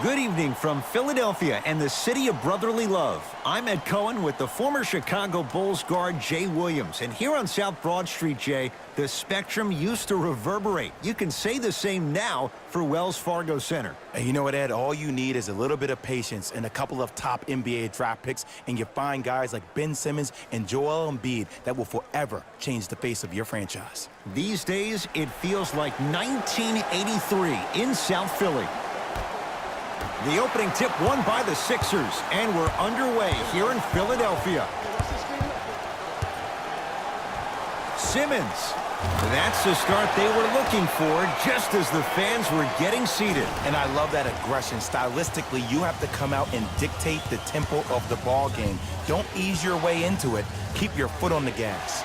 Good evening from Philadelphia and the city of brotherly love. I'm Ed Cohen with the former Chicago Bulls guard Jay Williams. And here on South Broad Street, Jay, the spectrum used to reverberate. You can say the same now for Wells Fargo Center. And you know what, Ed? All you need is a little bit of patience and a couple of top NBA draft picks, and you find guys like Ben Simmons and Joel Embiid that will forever change the face of your franchise. These days, it feels like 1983 in South Philly. The opening tip won by the Sixers, and we're underway here in Philadelphia. Simmons. That's the start they were looking for just as the fans were getting seated. And I love that aggression. Stylistically, you have to come out and dictate the tempo of the ball game. Don't ease your way into it. Keep your foot on the gas.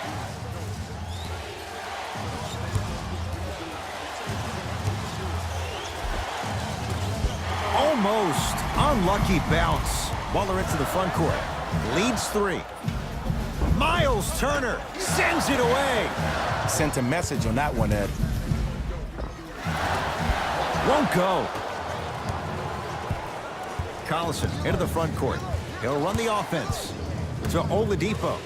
Almost. Unlucky bounce. Butler into the front court. Leads three. Miles Turner sends it away. Sent a message on that one, Ed. Won't go. Collison into the front court. He'll run the offense to Oladipo.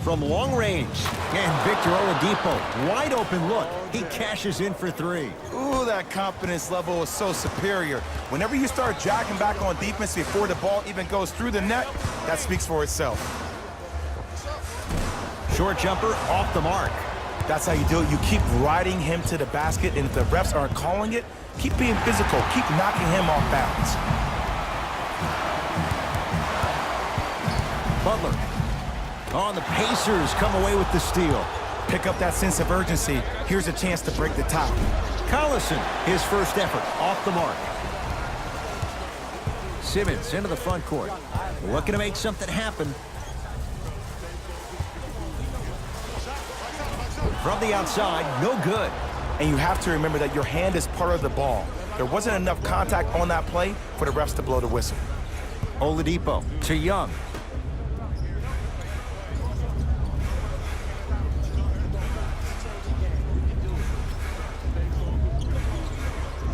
From long range. And Victor Oladipo, wide open look. He cashes in for three. Ooh, that confidence level is so superior. Whenever you start jacking back on defense before the ball even goes through the net, that speaks for itself. Short jumper off the mark. That's how you do it. You keep riding him to the basket, and if the refs aren't calling it, keep being physical. Keep knocking him off balance. Butler. Oh, the Pacers come away with the steal. Pick up that sense of urgency. Here's a chance to break the top. Collison, his first effort, off the mark. Simmons into the front court. Looking to make something happen. From the outside, no good. And you have to remember that your hand is part of the ball. There wasn't enough contact on that play for the refs to blow the whistle. Oladipo to Young.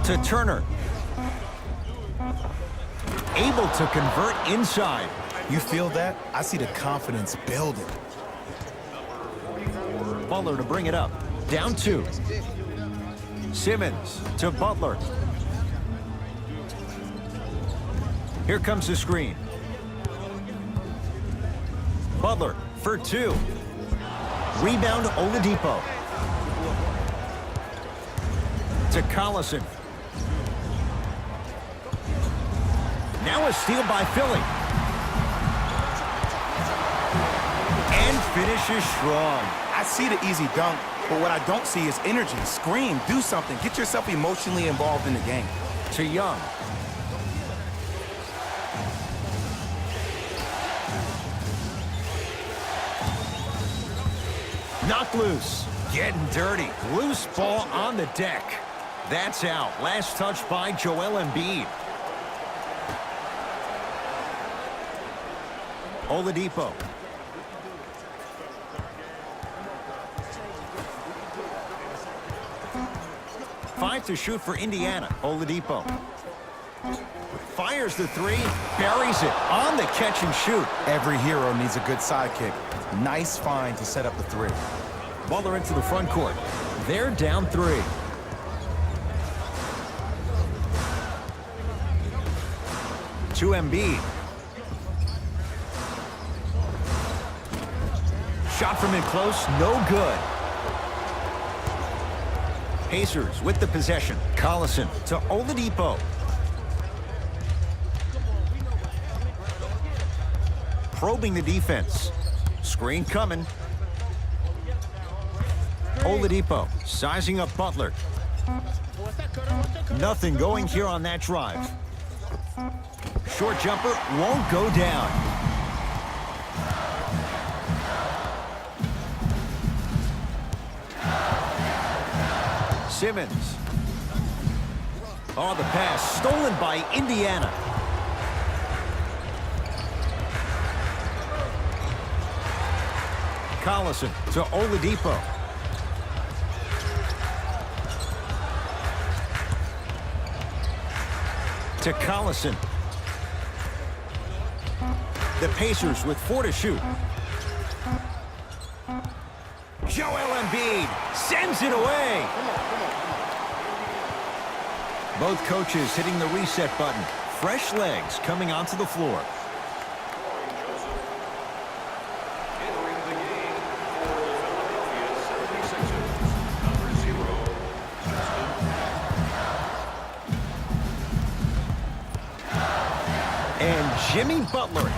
To Turner. Able to convert inside. You feel that? I see the confidence building. Butler to bring it up. Down two. Simmons to Butler. Here comes the screen. Butler for two. Rebound Oladipo. To Collison. Now a steal by Philly. And finishes strong. I see the easy dunk, but what I don't see is energy. Scream, do something. Get yourself emotionally involved in the game. To Young. Knocked loose. Getting dirty. Loose ball on the deck. That's out. Last touch by Joel Embiid. Oladipo. Five to shoot for Indiana. Oladipo. Fires the three. Buries it on the catch and shoot. Every hero needs a good sidekick. Nice find to set up the three. Butler into the front court. They're down three. To Embiid. Shot from in close, no good. Pacers with the possession. Collison to Oladipo. Probing the defense. Screen coming. Oladipo sizing up Butler. Nothing going here on that drive. Short jumper won't go down. Simmons. Oh, the pass stolen by Indiana. Collison to Oladipo. To Collison. The Pacers with 4 to shoot. Joel Embiid sends it away. Both coaches hitting the reset button. Fresh legs coming onto the floor. And Jimmy Butler.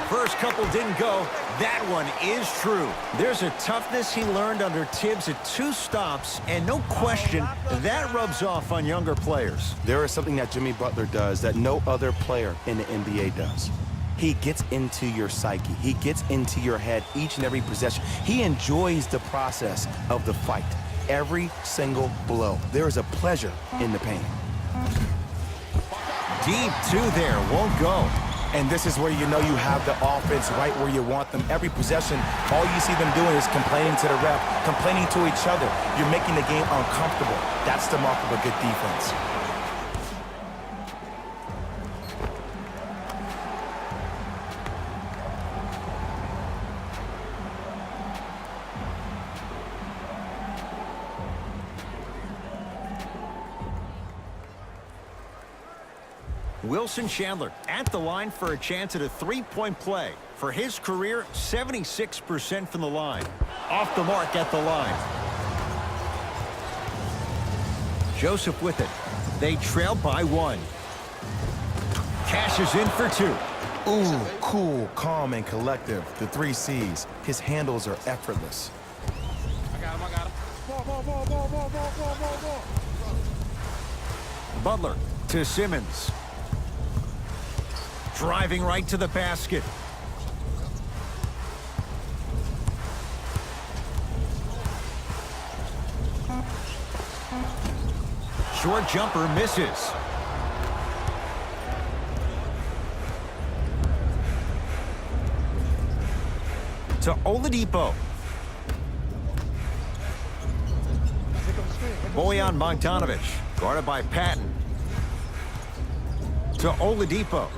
First couple didn't go. That one is true. There's a toughness he learned under Tibbs at 2 stops, and no question, that rubs off on younger players. There is something that Jimmy Butler does that no other player in the NBA does. He gets into your psyche. He gets into your head each and every possession. He enjoys the process of the fight. Every single blow. There is a pleasure in the pain. Deep 2 there, won't go. And this is where you know you have the offense right where you want them. Every possession, all you see them doing is complaining to the ref, complaining to each other. You're making the game uncomfortable. That's the mark of a good defense. Wilson Chandler at the line for a chance at a 3-point play. For his career, 76% from the line. Off the mark at the line. Joseph with it. They trail by 1. Cashes in for 2. Ooh, cool, calm, and collective. The 3 C's. His handles are effortless. I got him. Ball. Butler to Simmons. Driving right to the basket. Short jumper misses. To Oladipo. Bojan Bogdanovic, guarded by Patton. To Oladipo.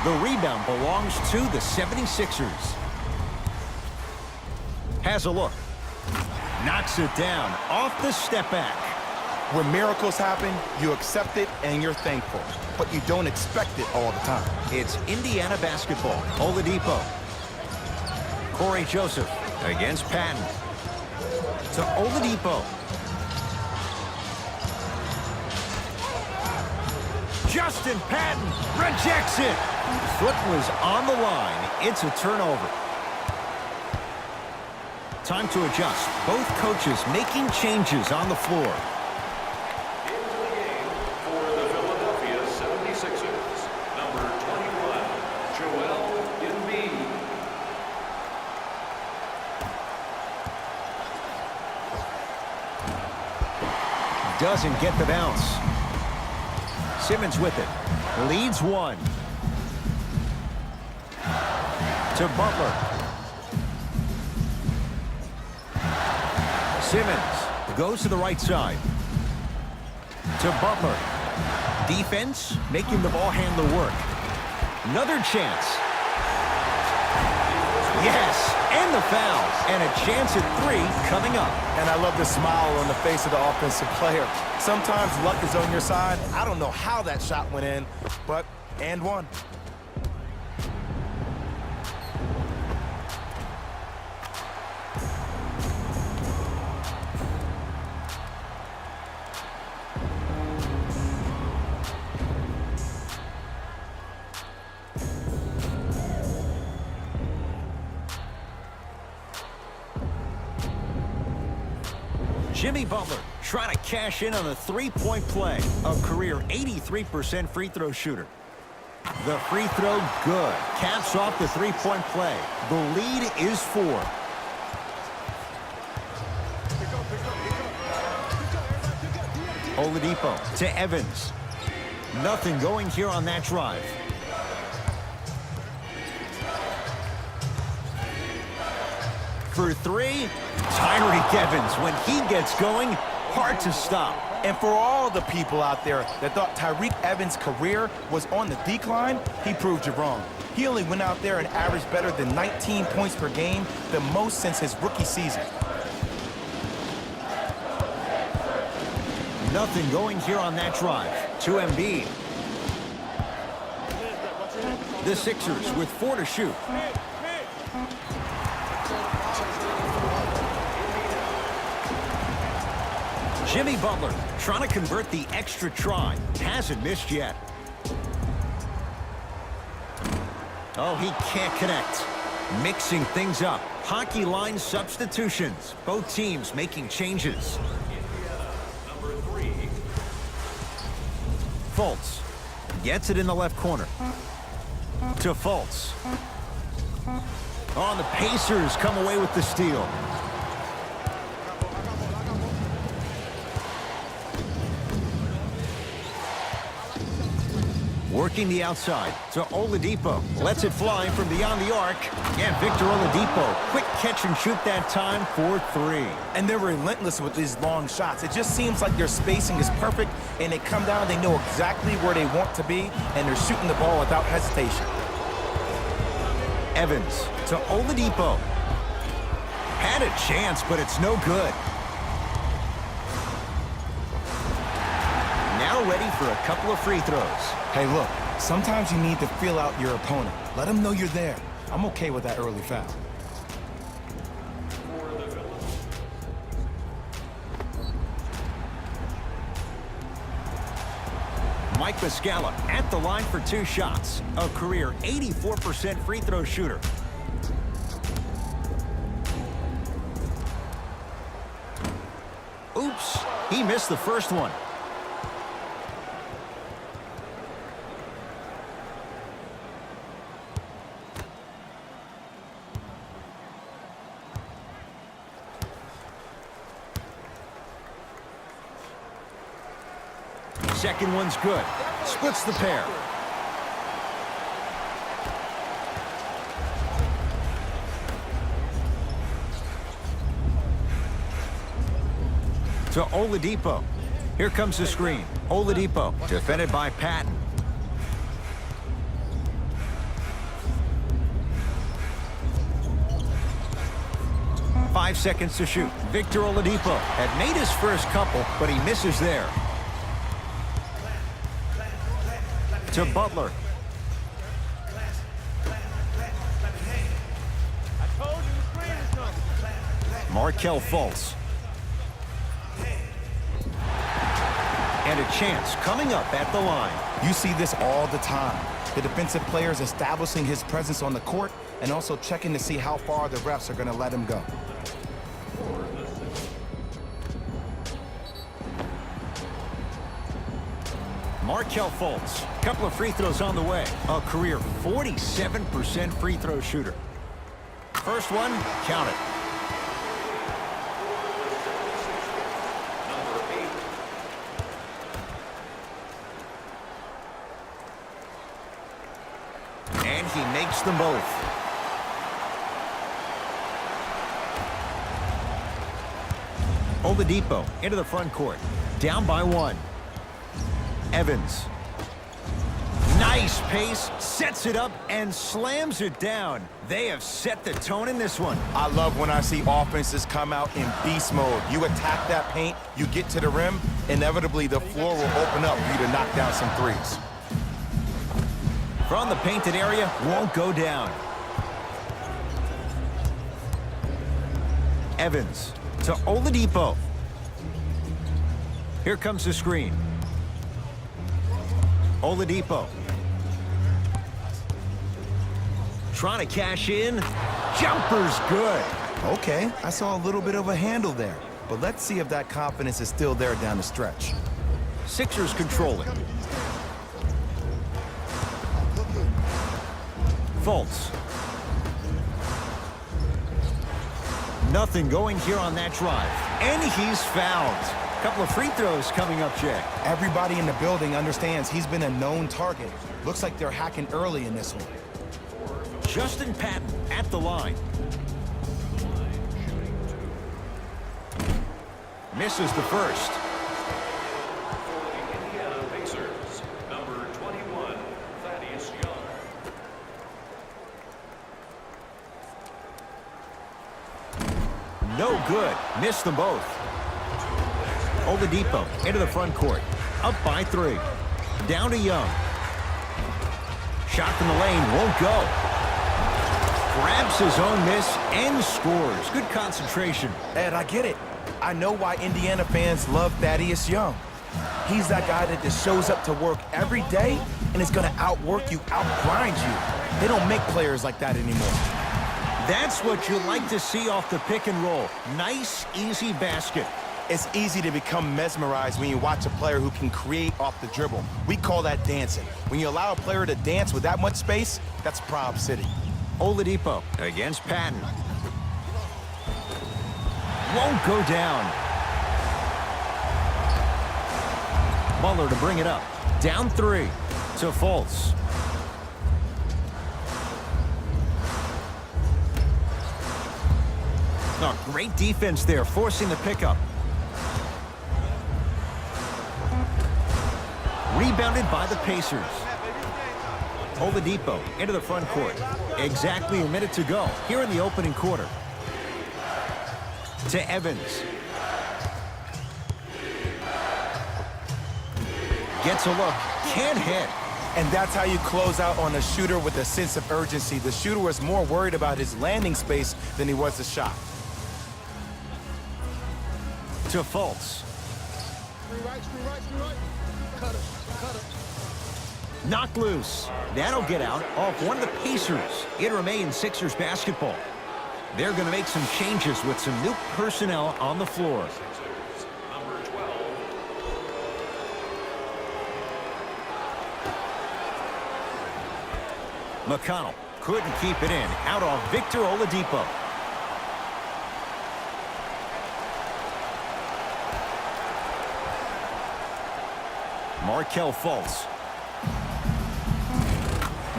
The rebound belongs to the 76ers. Has a look. Knocks it down off the step back. When miracles happen, you accept it and you're thankful. But you don't expect it all the time. It's Indiana basketball. Oladipo. Corey Joseph against Patton. To Oladipo. Justin Patton rejects it. Foot was on the line. It's a turnover. Time to adjust. Both coaches making changes on the floor. Into the game for the Philadelphia 76ers, number 21, Joel Embiid. Doesn't get the bounce. Simmons with it. Leads 1. To Butler. Simmons goes to the right side. To Butler. Defense making the ball handler work. Another chance. Yes, and the foul. And a chance at 3 coming up. And I love the smile on the face of the offensive player. Sometimes luck is on your side. I don't know how that shot went in, but and one. Jimmy Butler trying to cash in on a 3-point play. A career 83% free throw shooter. The free throw good. Caps off the 3-point play. The lead is 4. Oladipo to Evans. Nothing going here on that drive. For 3, Tyreke Evans, when he gets going, hard to stop. And for all the people out there that thought Tyreke Evans' career was on the decline, he proved you wrong. He only went out there and averaged better than 19 points per game, the most since his rookie season. Nothing going here on that drive. To Embiid. The Sixers with 4 to shoot. Jimmy Butler trying to convert the extra try. Hasn't missed yet. Oh, he can't connect. Mixing things up. Hockey line substitutions. Both teams making changes. Number 3. Fultz gets it in the left corner. To Fultz. Oh, and the Pacers come away with the steal. Working the outside to Oladipo. Lets it fly from beyond the arc. And Victor Oladipo. Quick catch and shoot that time for 3. And they're relentless with these long shots. It just seems like their spacing is perfect, and they come down, they know exactly where they want to be, and they're shooting the ball without hesitation. Evans to Oladipo. Had a chance, but it's no good. Now ready for a couple of free throws. Hey, look, sometimes you need to feel out your opponent. Let them know you're there. I'm okay with that early foul. Mike Muscala at the line for 2 shots. A career 84% free throw shooter. Oops, he missed the first one. Second one's good. Splits the pair. To Oladipo. Here comes the screen. Oladipo defended by Patton. Five seconds to shoot. Victor Oladipo had made his first couple, but he misses there. To Butler. Markelle Fultz. And a chance coming up at the line. You see this all the time. The defensive players establishing his presence on the court and also checking to see how far the refs are going to let him go. Markelle Fultz, couple of free throws on the way. A career 47% free throw shooter. First one, count it. Number 8. And he makes them both. Oladipo into the front court. Down by 1. Evans. Nice pace, sets it up, and slams it down. They have set the tone in this one. I love when I see offenses come out in beast mode. You attack that paint, you get to the rim, inevitably the floor will open up for you to knock down some threes. From the painted area, won't go down. Evans to Oladipo. Here comes the screen. Oladipo. Trying to cash in. Jumper's good. Okay, I saw a little bit of a handle there, but let's see if that confidence is still there down the stretch. Sixers controlling. Fultz. Nothing going here on that drive. And he's fouled. Couple of free throws coming up, Jay. Everybody in the building understands he's been a known target. Looks like they're hacking early in this one. Justin Patton at the line. Misses the first. good. Missed them both. Oladipo into the front court. Up by 3. Down to Young. Shot from the lane. Won't go. Grabs his own miss and scores. Good concentration. Ed, I get it. I know why Indiana fans love Thaddeus Young. He's that guy that just shows up to work every day and is going to outwork you, outgrind you. They don't make players like that anymore. That's what you like to see off the pick and roll. Nice, easy basket. It's easy to become mesmerized when you watch a player who can create off the dribble. We call that dancing. When you allow a player to dance with that much space, that's Prob City. Oladipo against Patton. Won't go down. Butler to bring it up. Down 3 to Fultz. Oh, great defense there, forcing the pickup. Rebounded by the Pacers. Oladipo into the front court. Exactly a minute to go here in the opening quarter. To Evans. Gets a look. Can't hit. And that's how you close out on a shooter with a sense of urgency. The shooter was more worried about his landing space than he was the shot. To Fultz. Knocked loose. That'll get out off one of the Pacers. It remains Sixers basketball. They're going to make some changes with some new personnel on the floor. Number 12. McConnell couldn't keep it in. Out off Victor Oladipo. Markelle Fultz.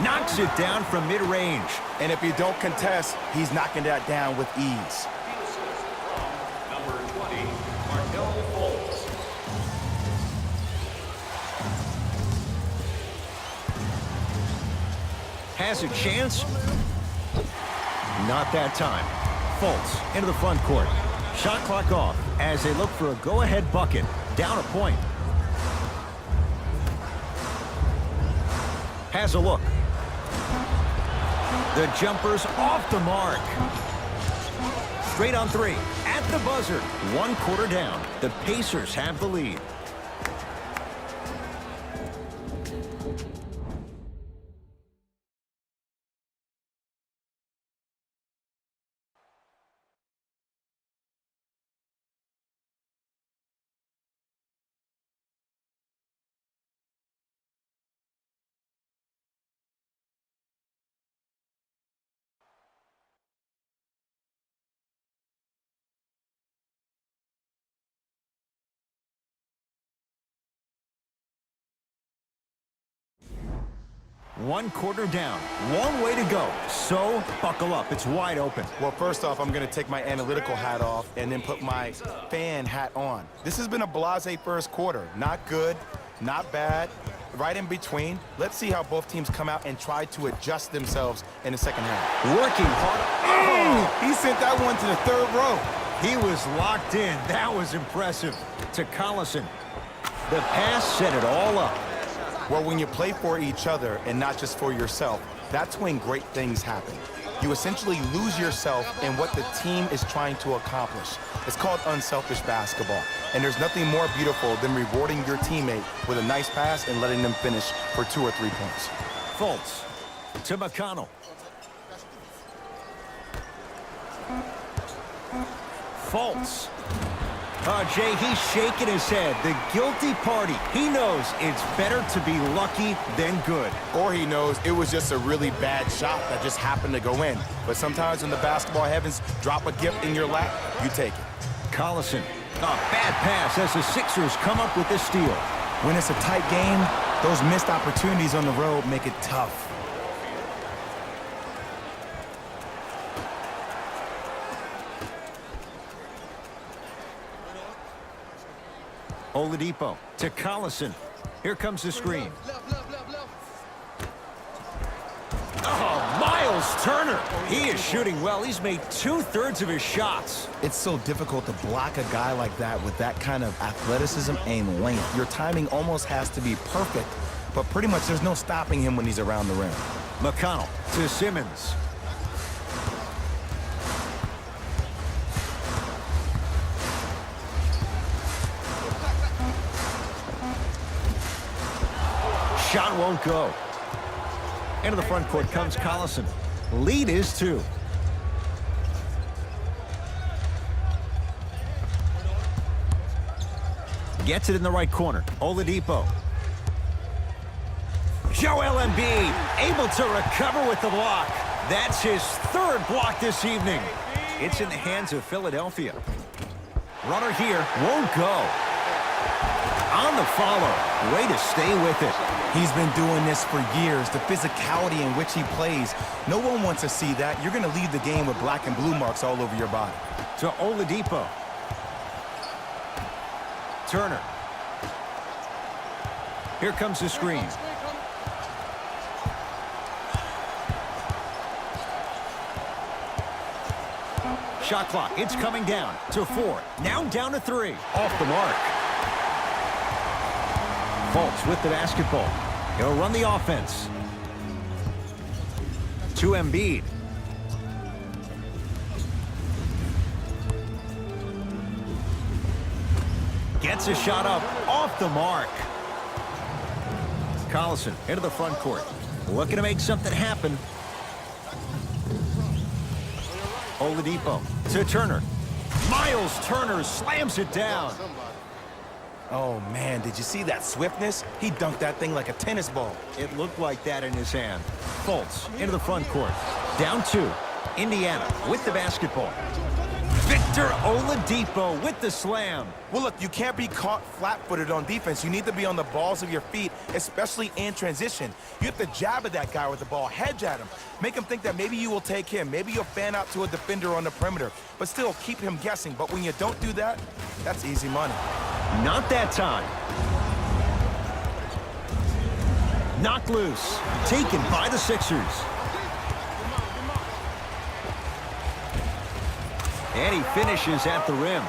Knocks it down from mid-range. And if you don't contest, he's knocking that down with ease. Number 20, Markelle Fultz. Has a chance. Not that time. Fultz into the front court. Shot clock off as they look for a go-ahead bucket. Down a point. Has a look. The jumper's off the mark. Straight on 3. At the buzzer. 1 quarter down. The Pacers have the lead. One quarter down. Long way to go. So, buckle up. It's wide open. Well, first off, I'm going to take my analytical hat off and then put my fan hat on. This has been a blasé first quarter. Not good, not bad, right in between. Let's see how both teams come out and try to adjust themselves in the second half. Working hard. He sent that one to the 3rd row. He was locked in. That was impressive. To Collison. The pass set it all up. Well, when you play for each other and not just for yourself, that's when great things happen. You essentially lose yourself in what the team is trying to accomplish. It's called unselfish basketball. And there's nothing more beautiful than rewarding your teammate with a nice pass and letting them finish for 2 or 3 points. Fultz to McConnell. Fultz. Jay, he's shaking his head. The guilty party. He knows it's better to be lucky than good. Or he knows it was just a really bad shot that just happened to go in. But sometimes when the basketball heavens drop a gift in your lap, you take it. Collison. A bad pass as the Sixers come up with this steal. When it's a tight game, those missed opportunities on the road make it tough. Oladipo to Collison. Here comes the screen. Oh, miles Miles Turner. He is shooting well. He's made 2/3 of his shots. It's so difficult to block a guy like that with that kind of athleticism and length. Your timing almost has to be perfect, but pretty much there's no stopping him when he's around the rim. McConnell to Simmons. Shot won't go. Into the front court comes Collison. Lead is 2. Gets it in the right corner. Oladipo. Joel Embiid able to recover with the block. That's his 3rd block this evening. It's in the hands of Philadelphia. Runner here won't go. On the follow. Way to stay with it. He's been doing this for years. The physicality in which he plays. No one wants to see that. You're going to leave the game with black and blue marks all over your body. To Oladipo. Turner. Here comes the screen. Shot clock. It's coming down to 4. Now down to 3. Off the mark. Fultz with the basketball. He'll run the offense. To Embiid. Gets a shot up off the mark. Collison into the front court. Looking to make something happen. Oladipo to Turner. Miles Turner slams it down. Oh, man, did you see that swiftness? He dunked that thing like a tennis ball. It looked like that in his hand. Fultz into the front court. Down 2. Indiana with the basketball. Victor Oladipo with the slam. Well, look, you can't be caught flat-footed on defense. You need to be on the balls of your feet, especially in transition. You have to jab at that guy with the ball, hedge at him. Make him think that maybe you will take him. Maybe you'll fan out to a defender on the perimeter, but still keep him guessing. But when you don't do that, that's easy money. Not that time. Knocked loose. Taken by the Sixers. And he finishes at the rim.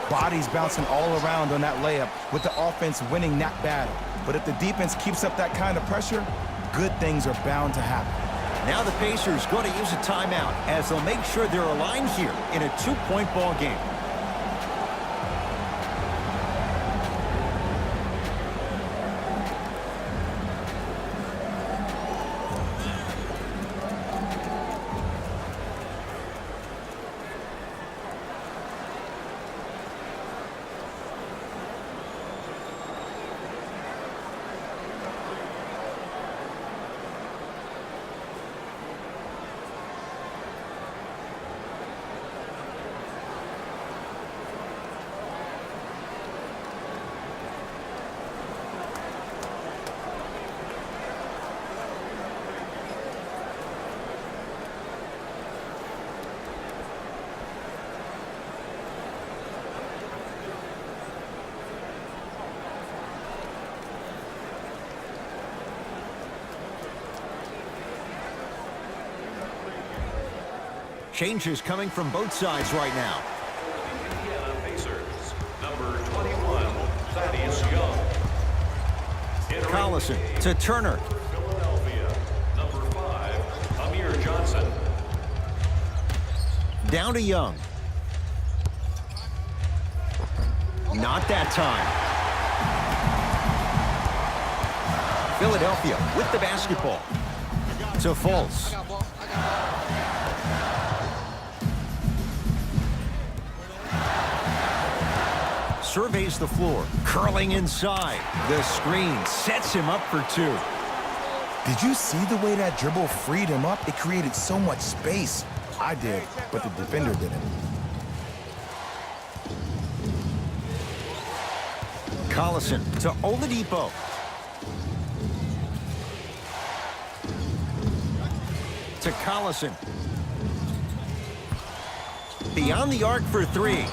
Bodies bouncing all around on that layup with the offense winning that battle. But if the defense keeps up that kind of pressure, good things are bound to happen. Now the Pacers going to use a timeout as they'll make sure they're aligned here in a 2-point ball game. Changes coming from both sides right now. Indiana Pacers, number 21, Thaddeus Young. Entering Collison to Turner. Philadelphia, number 5, Amir Johnson. Down to Young. Not that time. Philadelphia with the basketball. To Fultz. Surveys the floor, curling inside. The screen sets him up for 2. Did you see the way that dribble freed him up? It created so much space. I did, but the defender didn't. Collison to Oladipo. To Collison. Beyond the arc for 3.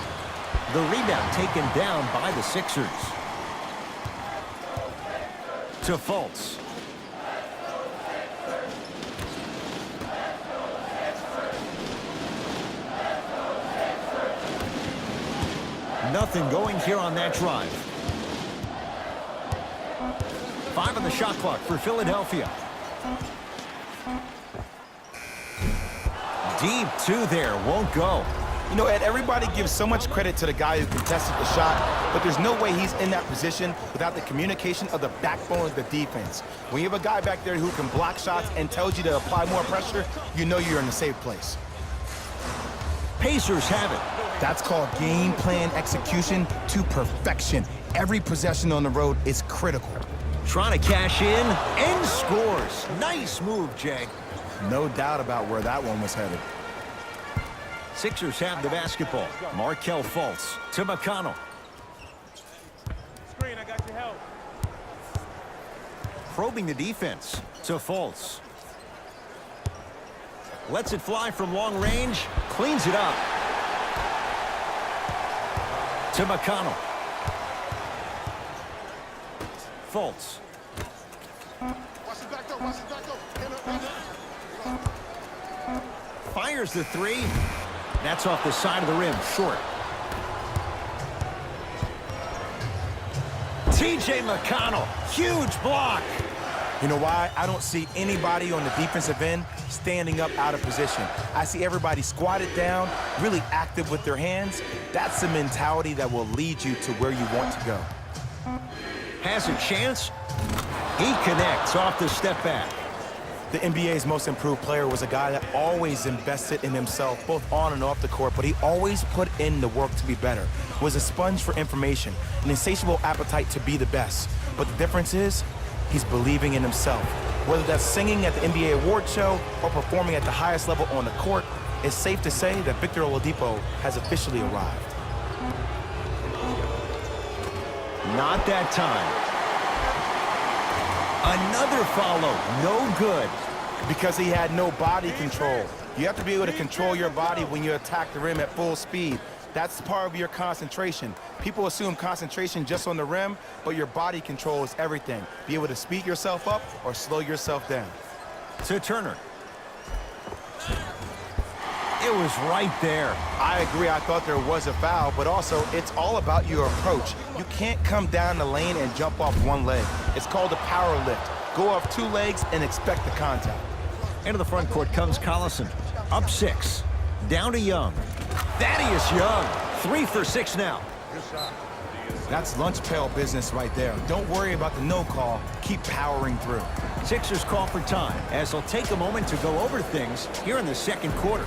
The rebound taken down by the Sixers. To Fultz. Nothing going here on that drive. 5 on the shot clock for Philadelphia. Deep 2 there, won't go. You know, Ed, everybody gives so much credit to the guy who contested the shot, but there's no way he's in that position without the communication of the backbone of the defense. When you have a guy back there who can block shots and tells you to apply more pressure, you know you're in a safe place. Pacers have it. That's called game plan execution to perfection. Every possession on the road is critical. Trying to cash in and scores. Nice move, Jag. No doubt about where that one was headed. Sixers have the basketball. Markelle Fultz to McConnell. Screen, I got your help. Probing the defense to Fultz. Lets it fly from long range. Cleans it up. To McConnell. Fultz. Fires the 3. That's off the side of the rim, short. TJ McConnell, huge block. You know why? I don't see anybody on the defensive end standing up out of position. I see everybody squatted down, really active with their hands. That's the mentality that will lead you to where you want to go. Has a chance. He connects off the step back. The NBA's most improved player was a guy that always invested in himself, both on and off the court, but he always put in the work to be better, was a sponge for information, an insatiable appetite to be the best. But the difference is, he's believing in himself. Whether that's singing at the NBA award show or performing at the highest level on the court, it's safe to say that Victor Oladipo has officially arrived. Not that time. Another follow, no good. Because he had no body control. You have to be able to control your body when you attack the rim at full speed. That's part of your concentration. People assume concentration just on the rim, but your body control is everything. Be able to speed yourself up or slow yourself down. To Turner. It was right there. I agree, I thought there was a foul, but also it's all about your approach. You can't come down the lane and jump off one leg. It's called a power lift. Go off 2 legs and expect the contact. Into the front court comes Collison. Up 6. Down to Young. Thaddeus Young. 3 for 6 now. That's lunch pail business right there. Don't worry about the no call. Keep powering through. Sixers call for time as they'll take a moment to go over things here in the second quarter.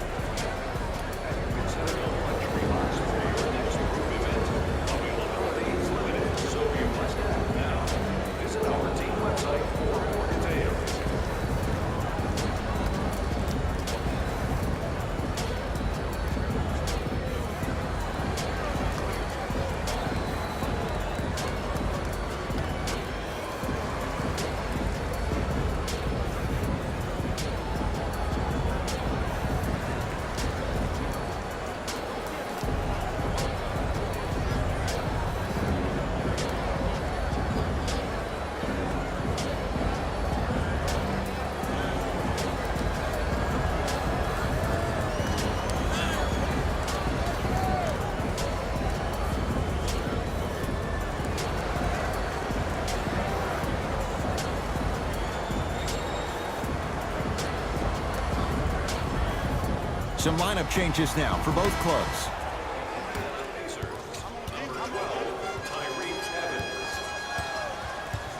Some lineup changes now for both clubs.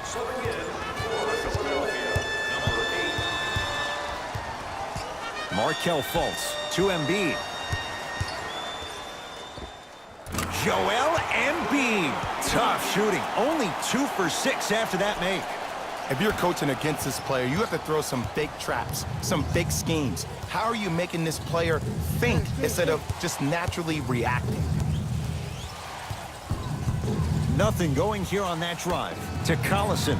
Subbing in for Philadelphia, number 8. Markelle Fultz to Embiid. Joel Embiid. Tough shooting. Only 2 for 6 after that make. If you're coaching against this player, you have to throw some fake traps, some fake schemes. How are you making this player think instead of just naturally reacting? Nothing going here on that drive. To Collison.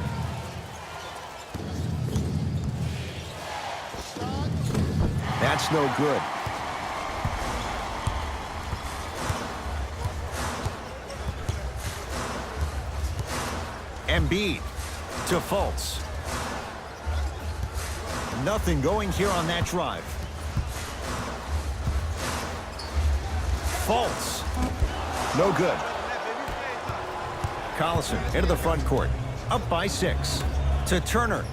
That's no good. Embiid to Fultz. Nothing going here on that drive. Fultz. No good. Collison into the front court. Up by 6. To Turner.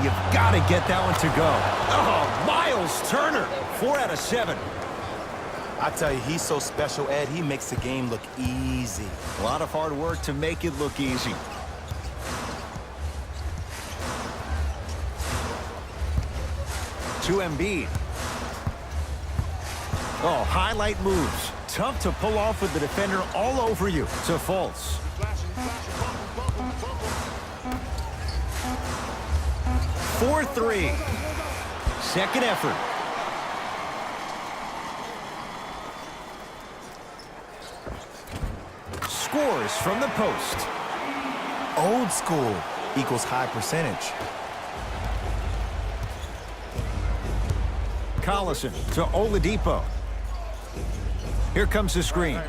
You've got to get that one to go. Oh, Miles Turner. 4 out of 7. I tell you, he's so special, Ed. He makes the game look easy. A lot of hard work to make it look easy. To Embiid. Oh, highlight moves. Tough to pull off with the defender all over you. To Fultz. 4-3. Second effort. Scores from the post. Old school equals high percentage. Collison to Oladipo. Here comes the screen.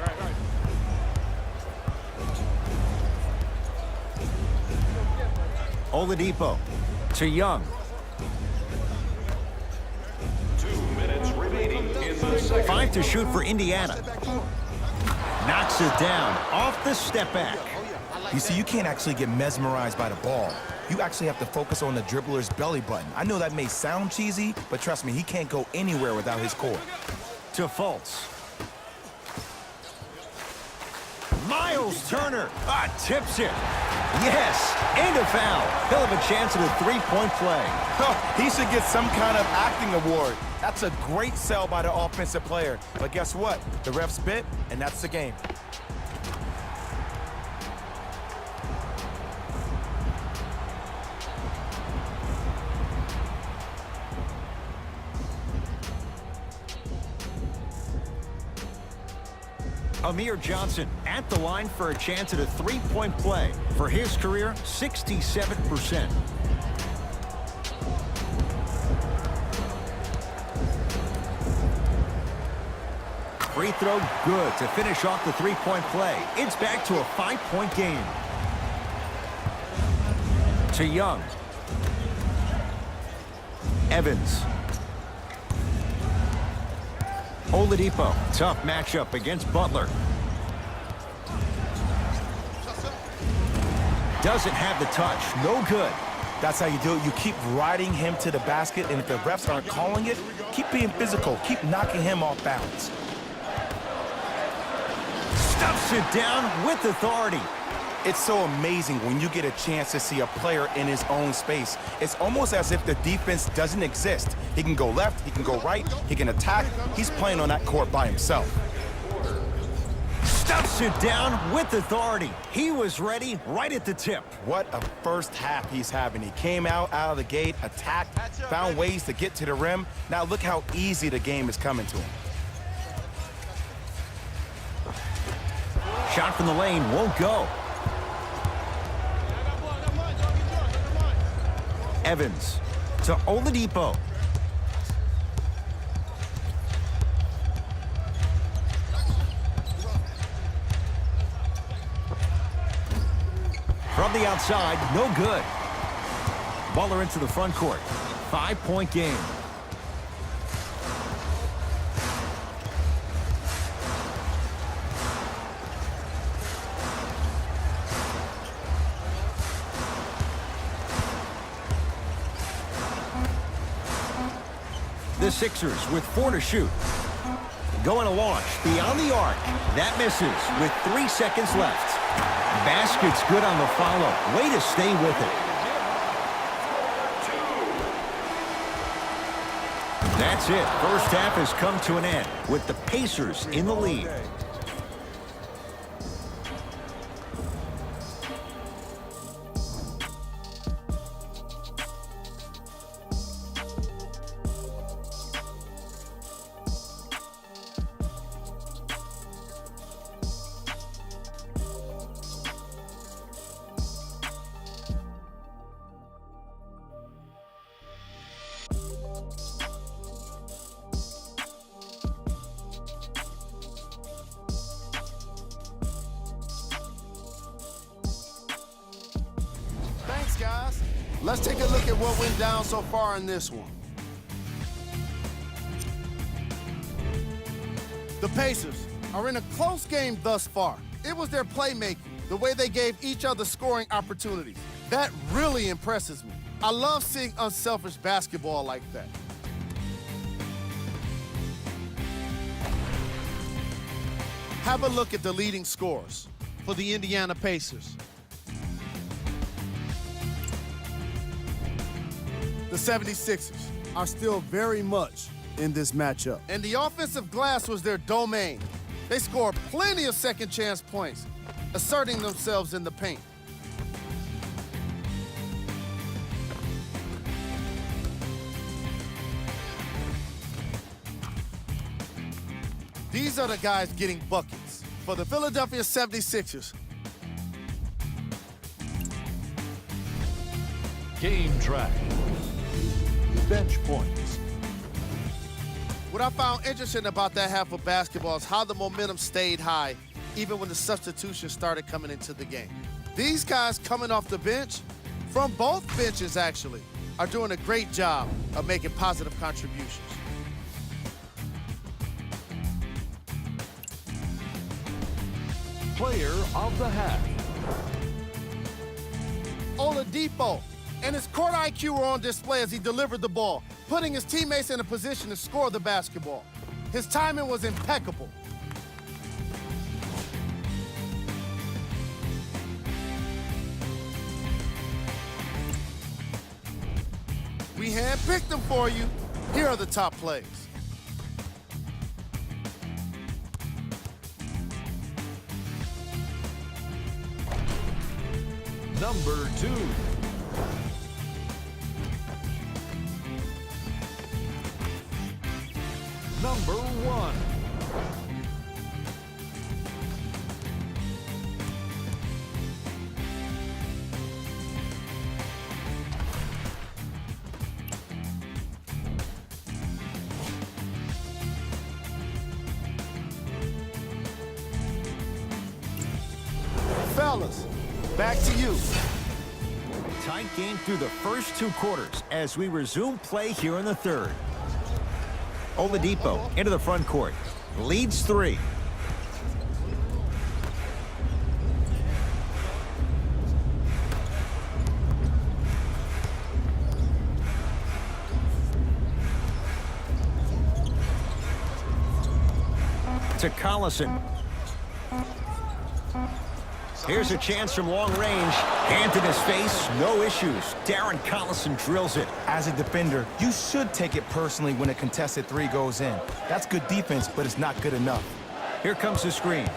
Oladipo to Young. 2 minutes remaining in the second. 5 to shoot for Indiana. Knocks it down off the step back. You see, you can't actually get mesmerized by the ball. You actually have to focus on the dribbler's belly button. I know that may sound cheesy, but trust me, he can't go anywhere without his core. To Fultz. Miles Turner tips it. Yes, and a foul. He'll have a chance at a three-point play. He should get some kind of acting award. That's a great sell by the offensive player. But guess what? The refs bit, and that's the game. Amir Johnson at the line for a chance at a three-point play. For his career, 67%. Free throw good to finish off the three-point play. It's back to a 5-point game. To Young. Evans. Oladipo, tough matchup against Butler. Doesn't have the touch, no good. That's how you do it. You keep riding him to the basket, and if the refs aren't calling it, keep being physical. Keep knocking him off balance. Stuffs it down with authority. It's so amazing when you get a chance to see a player in his own space. It's almost as if the defense doesn't exist. He can go left, he can go right, he can attack. He's playing on that court by himself. Stuffs it down with authority. He was ready right at the tip. What a first half he's having. He came out of the gate, attacked, found ways to get to the rim. Now look how easy the game is coming to him. Shot from the lane won't go. Evans to Oladipo. From the outside, no good. Butler into the front court. 5-point game. The Sixers with 4 to shoot. Going to launch beyond the arc. That misses with 3 seconds left. Basket's good on the follow. Way to stay with it. That's it. First half has come to an end with the Pacers in the lead. Thanks, guys. Let's take a look at what went down so far in this one. The Pacers are in a close game thus far. It was their playmaking, the way they gave each other scoring opportunities. That really impresses me. I love seeing unselfish basketball like that. Have a look at the leading scorers for the Indiana Pacers. The 76ers are still very much in this matchup. And the offensive glass was their domain. They scored plenty of second chance points, asserting themselves in the paint. These are the guys getting buckets for the Philadelphia 76ers. Game track. Bench points. What I found interesting about that half of basketball is how the momentum stayed high even when the substitutions started coming into the game. These guys coming off the bench, from both benches actually, are doing a great job of making positive contributions. Player of the half. Oladipo and his court IQ were on display as he delivered the ball, putting his teammates in a position to score the basketball. His timing was impeccable. We handpicked them for you. Here are the top plays. Number 2. Number 1. Fellas, back to you. Tight game through the first 2 quarters as we resume play here in the third. Oladipo into the front court. Leads 3. To Collison. Here's a chance from long range. Hand in his face, no issues. Darren Collison drills it. As a defender, you should take it personally when a contested 3 goes in. That's good defense, but it's not good enough. Here comes the screen.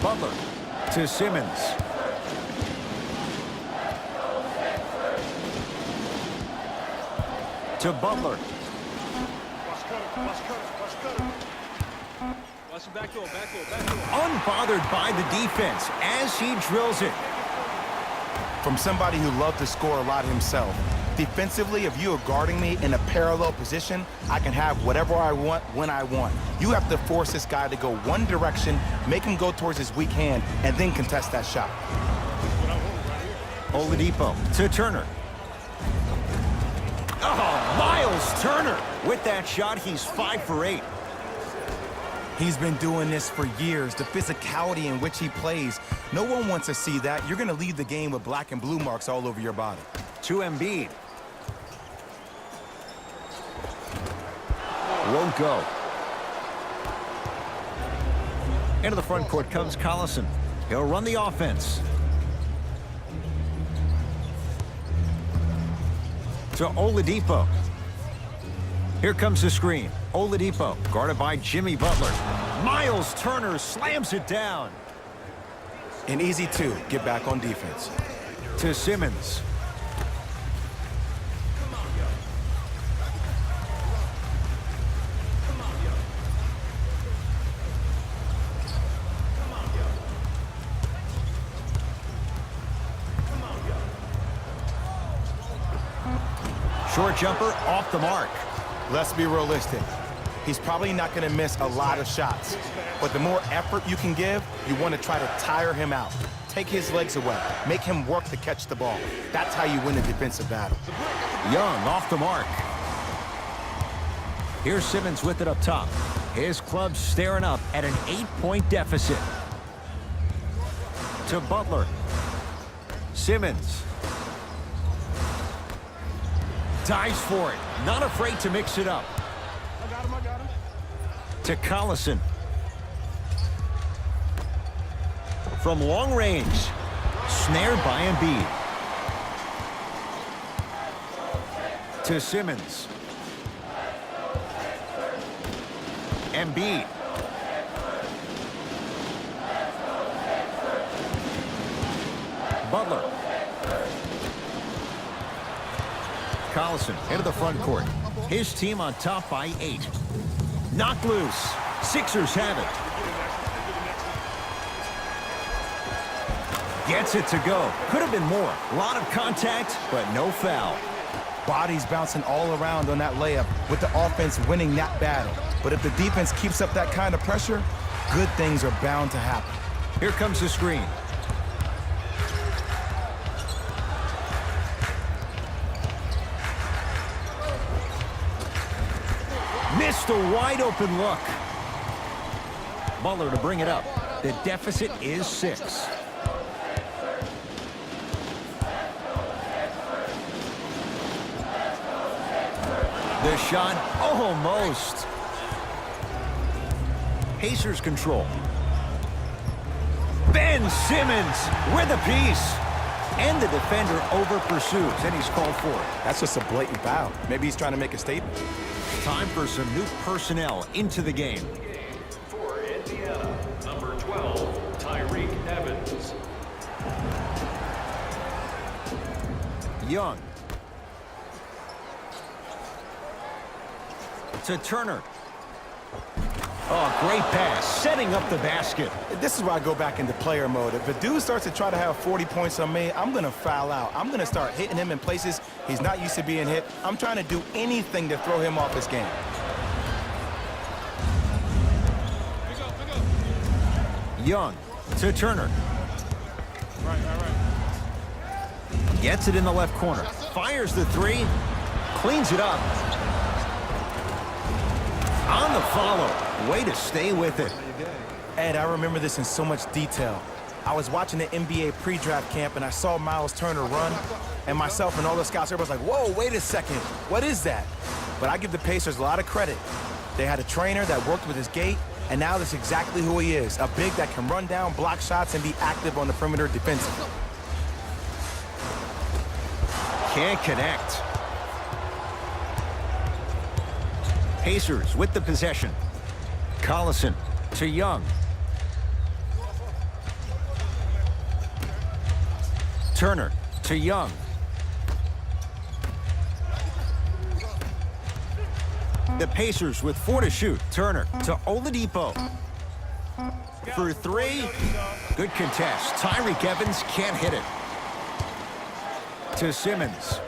Butler to Simmons. To Butler. Back to him, back to him, back to him. Unbothered by the defense as he drills it. From somebody who loved to score a lot himself, defensively, if you are guarding me in a parallel position, I can have whatever I want when I want. You have to force this guy to go one direction, make him go towards his weak hand, and then contest that shot. Oladipo to Turner. Oh, Miles Turner. With that shot, he's 5 for 8. He's been doing this for years, the physicality in which he plays. No one wants to see that. You're going to leave the game with black and blue marks all over your body. To Embiid. Won't go. Into the front court comes Collison. He'll run the offense. To Oladipo. Here comes the screen. Oladipo, guarded by Jimmy Butler. Miles Turner slams it down. An easy 2, get back on defense. To Simmons. Short jumper off the mark. Let's be realistic. He's probably not going to miss a lot of shots. But the more effort you can give, you want to try to tire him out. Take his legs away. Make him work to catch the ball. That's how you win a defensive battle. Young off the mark. Here's Simmons with it up top. His club staring up at an 8-point deficit. To Butler. Simmons. Dives for it. Not afraid to mix it up. I got him. To Collison. From long range. Snared by Embiid. To Simmons. Embiid. Butler. Collison into the front court. His team on top by 8. Knocked loose. Sixers have it. Gets it to go. Could have been more. A lot of contact, but no foul. Bodies bouncing all around on that layup with the offense winning that battle. But if the defense keeps up that kind of pressure, good things are bound to happen. Here comes the screen. Missed a wide open look. Butler to bring it up. The deficit is 6. The shot, almost. Pacers control. Ben Simmons with a piece. And the defender over pursues, and he's called for it. That's just a blatant foul. Maybe he's trying to make a statement. Time for some new personnel into the game. For Indiana, number 12, Tyreke Evans. Young. To Turner. Oh, great pass, setting up the basket. This is where I go back into player mode. If a dude starts to try to have 40 points on me, I'm going to foul out. I'm going to start hitting him in places he's not used to being hit. I'm trying to do anything to throw him off his game. Young to Turner. Right. Gets it in the left corner. Fires the 3. Cleans it up. On the follow. Way to stay with it. Ed, I remember this in so much detail. I was watching the NBA pre-draft camp, and I saw Miles Turner run, and myself and all the scouts, everybody's like, whoa, wait a second. What is that? But I give the Pacers a lot of credit. They had a trainer that worked with his gait, and now that's exactly who he is, a big that can run down, block shots, and be active on the perimeter defensively. Can't connect. Pacers with the possession. Collison to Young. Turner to Young. The Pacers with 4 to shoot. Turner to Oladipo. For 3. Good contest. Tyreke Evans can't hit it. To Simmons.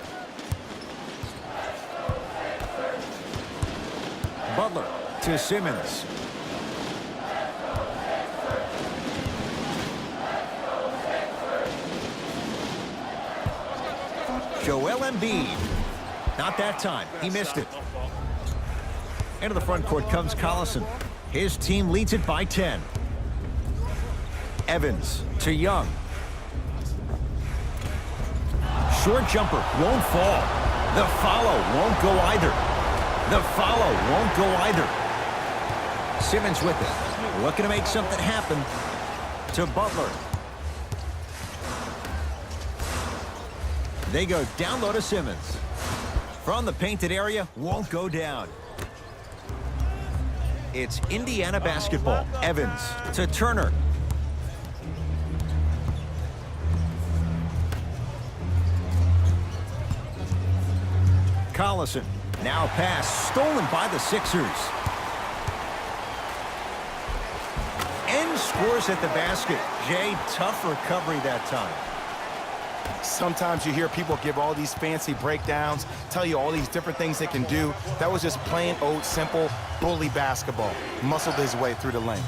Butler to Simmons. Joel Embiid. Not that time. He missed it. Into the front court comes Collison. His team leads it by 10. Evans to Young. Short jumper won't fall. The follow won't go either. The follow won't go either. Simmons with it. Looking to make something happen. To Butler. They go down low to Simmons. From the painted area, won't go down. It's Indiana basketball. Evans to Turner. Collison. Now pass stolen by the Sixers. And scores at the basket. Jay, tough recovery that time. Sometimes you hear people give all these fancy breakdowns, tell you all these different things they can do. That was just plain old simple bully basketball. Muscled his way through the lane.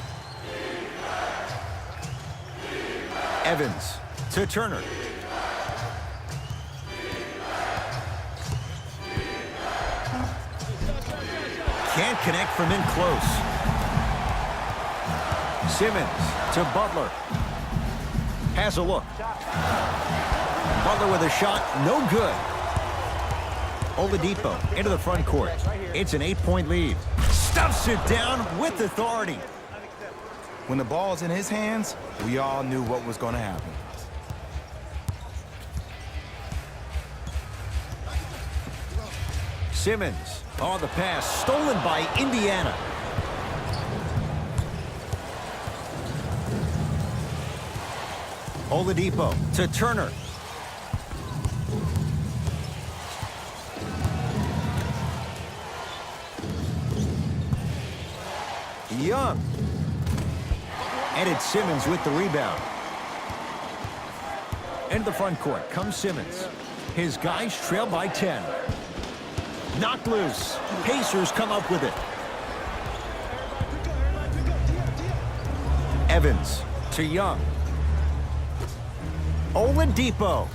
Evans to Turner. Can't connect from in close. Simmons to Butler. Has a look. Butler with a shot, no good. Oladipo into the front court. It's an 8-point lead. Stuffs it down with authority. When the ball's in his hands, we all knew what was going to happen. Simmons on the pass, stolen by Indiana. Oladipo to Turner. Young. And it's Simmons with the rebound. Into the front court comes Simmons. His guys trail by 10. Knocked loose. Pacers come up with it. Evans to Young. Oladipo.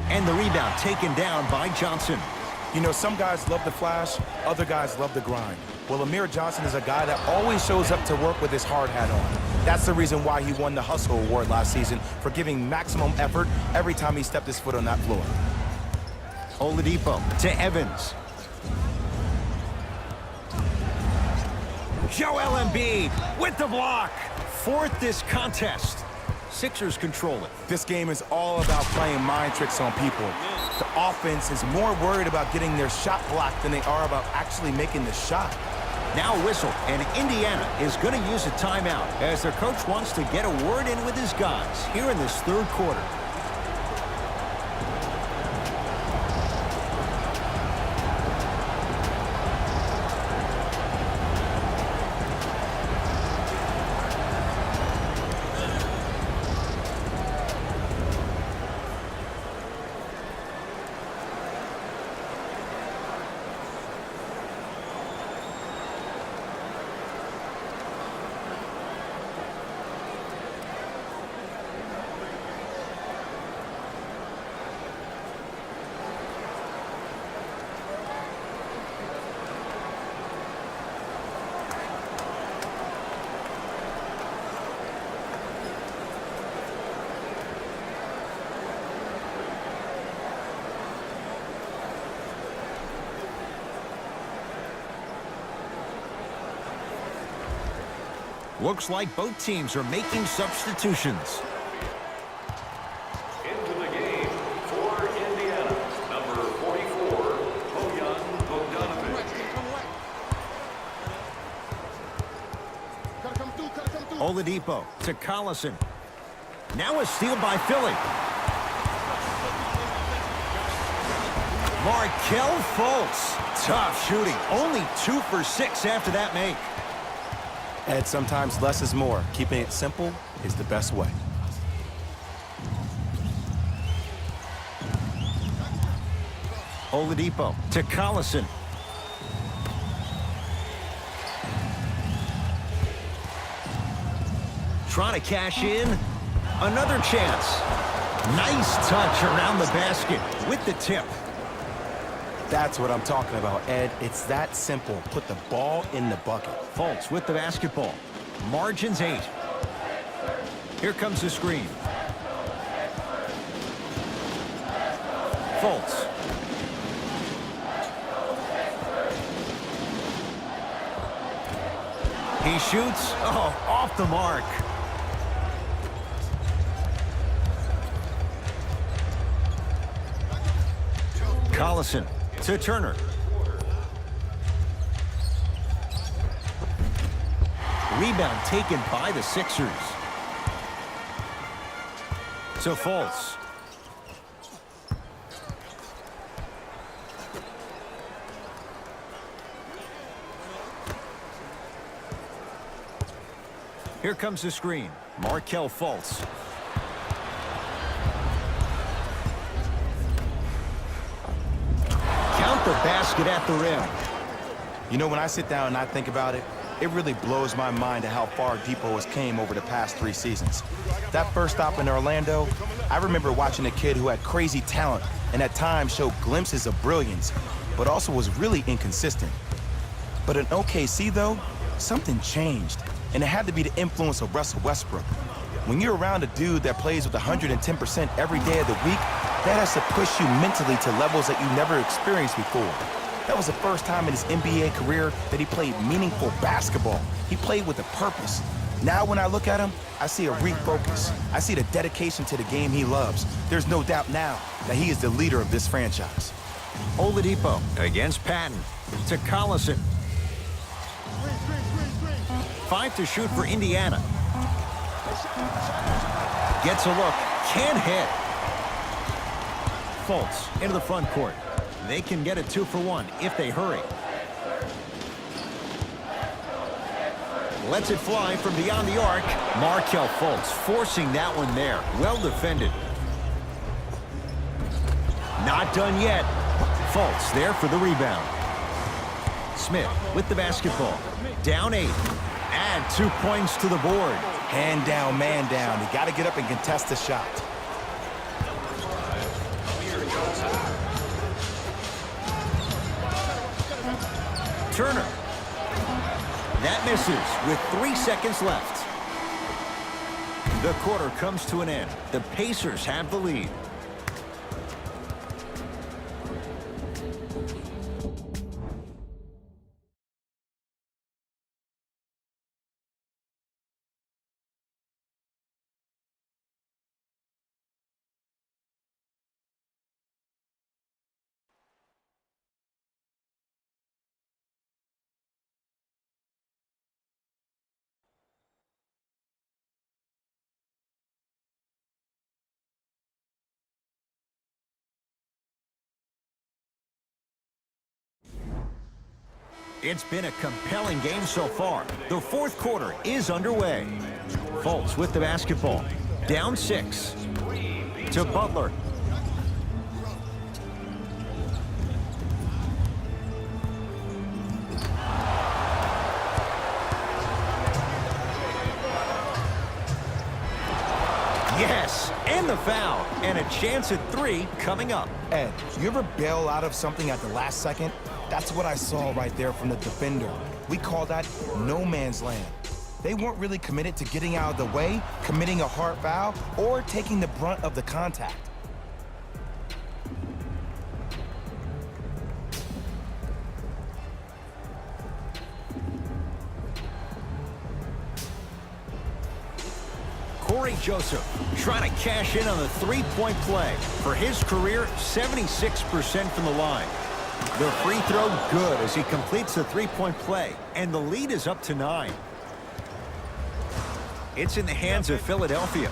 And the rebound taken down by Johnson. You know, some guys love the flash, other guys love the grind. Well, Amir Johnson is a guy that always shows up to work with his hard hat on. That's the reason why he won the Hustle Award last season for giving maximum effort every time he stepped his foot on that floor. Oladipo to Evans. Joel Embiid with the block. Fourth this contest. Sixers control it. This game is all about playing mind tricks on people. The offense is more worried about getting their shot blocked than they are about actually making the shot. Now a whistle, and Indiana is going to use a timeout as their coach wants to get a word in with his guys here in this third quarter. Looks like both teams are making substitutions. Into the game for Indiana, number 44, Bojan Bogdanovic. Oladipo to Collison. Now a steal by Philly. Markelle Fultz. Tough shooting. Only 2 for 6 after that make. And sometimes less is more. Keeping it simple is the best way. Oladipo to Collison. Trying to cash in. Another chance. Nice touch around the basket with the tip. That's what I'm talking about, Ed. It's that simple. Put the ball in the bucket. Fultz with the basketball. Margins 8. Here comes the screen. Fultz. He shoots. Oh, off the mark. Collison to Turner. Rebound taken by the Sixers. To Fultz. Here comes the screen. Markelle Fultz. Count the basket at the rim. You know, when I sit down and I think about it, it really blows my mind at how far Depot has came over the past 3 seasons. That first stop in Orlando, I remember watching a kid who had crazy talent and at times showed glimpses of brilliance, but also was really inconsistent. But in OKC, though, something changed, and it had to be the influence of Russell Westbrook. When you're around a dude that plays with 110% every day of the week, that has to push you mentally to levels that you never experienced before. That was the first time in his NBA career that he played meaningful basketball. He played with a purpose. Now when I look at him, I see a refocus. I see the dedication to the game he loves. There's no doubt now that he is the leader of this franchise. Oladipo against Patton to Collison. 5 to shoot for Indiana. Gets a look, can't hit. Fultz into the front court. They can get a 2-for-1 if they hurry. Lets it fly from beyond the arc. Markelle Fultz forcing that one there. Well defended. Not done yet. Fultz there for the rebound. Smith with the basketball. Down 8. Add 2 points to the board. Hand down, man down. You got to get up and contest the shot. Turner. That misses with 3 seconds left. The quarter comes to an end. The Pacers have the lead. It's been a compelling game so far. The fourth quarter is underway. Fultz with the basketball. Down 6. To Butler. Yes, and the foul. And a chance at 3 coming up. Ed, you ever bail out of something at the last second? That's what I saw right there from the defender. We call that no man's land. They weren't really committed to getting out of the way, committing a hard foul, or taking the brunt of the contact. Corey Joseph trying to cash in on the 3-point play. For his career, 76% from the line. The free throw good as he completes the 3-point play, and the lead is up to 9. It's in the hands of Philadelphia.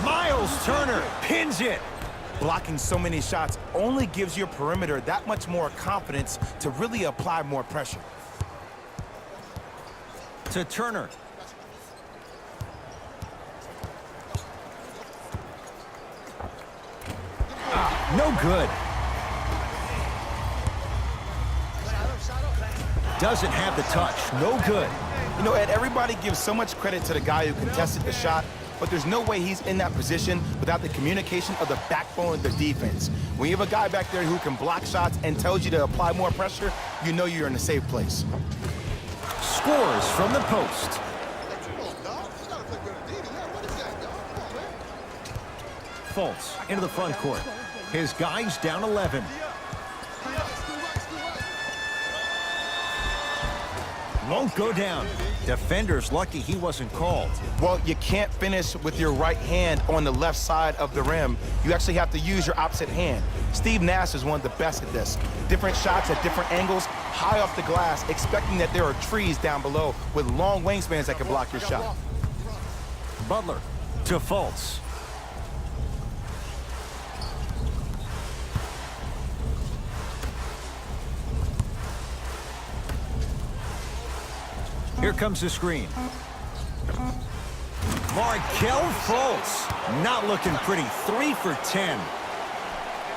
Miles Turner pins it. Blocking so many shots only gives your perimeter that much more confidence to really apply more pressure. To Turner. No good. Doesn't have the touch. No good. You know, Ed, everybody gives so much credit to the guy who contested the shot, but there's no way he's in that position without the communication of the backbone of the defense. When you have a guy back there who can block shots and tells you to apply more pressure, you know you're in a safe place. Scores from the post. Fultz into the front court. His guys down 11. Won't go down. Defender's lucky he wasn't called. Well, you can't finish with your right hand on the left side of the rim. You actually have to use your opposite hand. Steve Nash is one of the best at this. Different shots at different angles, high off the glass, expecting that there are trees down below with long wingspans that can block your shot. Butler to Fultz. Here comes the screen. Markelle Fultz not looking pretty. 3 for 10.